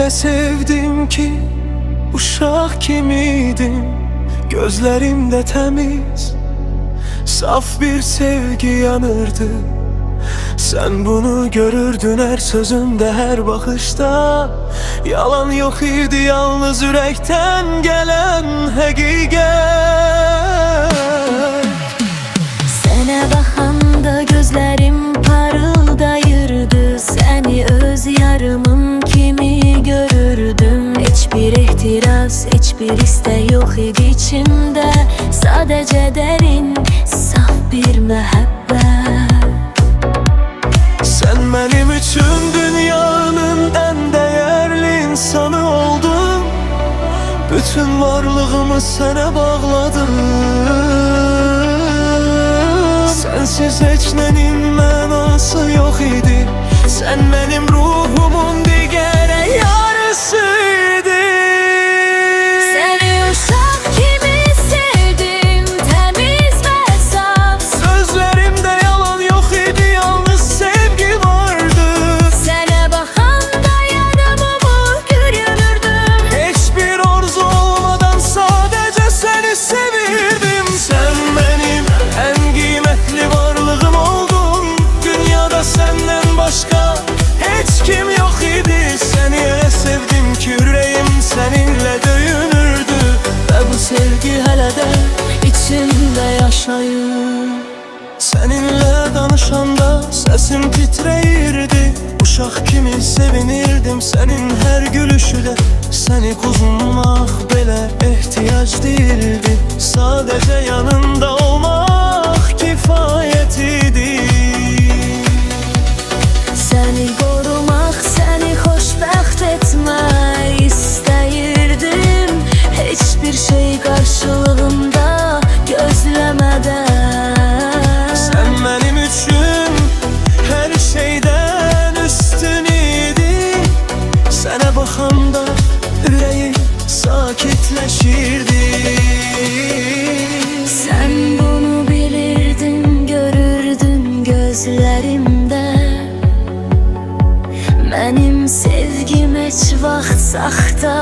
elə sevdim ki, uşaq kimiydim. Gözlerimde temiz, saf bir sevgi yanırdı. Sen bunu görürdün her sözümde, her bakışta. Yalan yok idi, yalnız yürekten gelen hakikat. Sənə baxanda gözlerim parıldayırdı. Səni öz yarımım kimi görürdüm. Hiçbir ehtiras, hiçbir istək yox idi içimdə. Sadəcə dərin, saf bir məhəbbət. Sen benim için dünyanın en değerli insanı oldun. Bütün varlığımı sana bağladım. Sensiz hiç neyin mənası yok idi. Sen benim ruhumun digər yarısıydı. Səni uşaq kimi sevdim, təmiz və saf. Sözlerimde yalan yok idi, yalnız sevgi vardı. Sənə baxanda yanımı görünürdüm. Hiçbir arzu olmadan sadece seni sevirdim. Sen benim en kıymetli varlığım oldun. Dünyada senden başka hiç kim yok idi. Seni öyle sevdim ki yüreğim seninle döyünürdü. Ve bu sevgi hele de içimde yaşayır. Seninle danışanda sesim titreyirdi. Uşaq kimi sevinirdim senin her gülüşüde. Seni kuzunmaq belə ehtiyac değildi. Sadece yanında olmak kifayet idi. Səni qorumaq, səni xoşbəxt etmək istəyirdim. Heç bir şey qarşılığında gözləmədən. Sen benim için her şeyden üstün idin. Sana bakanda yüreğim sakitleşirdi. Sən bunu bilirdin, görürdün gözlərimdə. Mənim sevgim heç vaxt saxta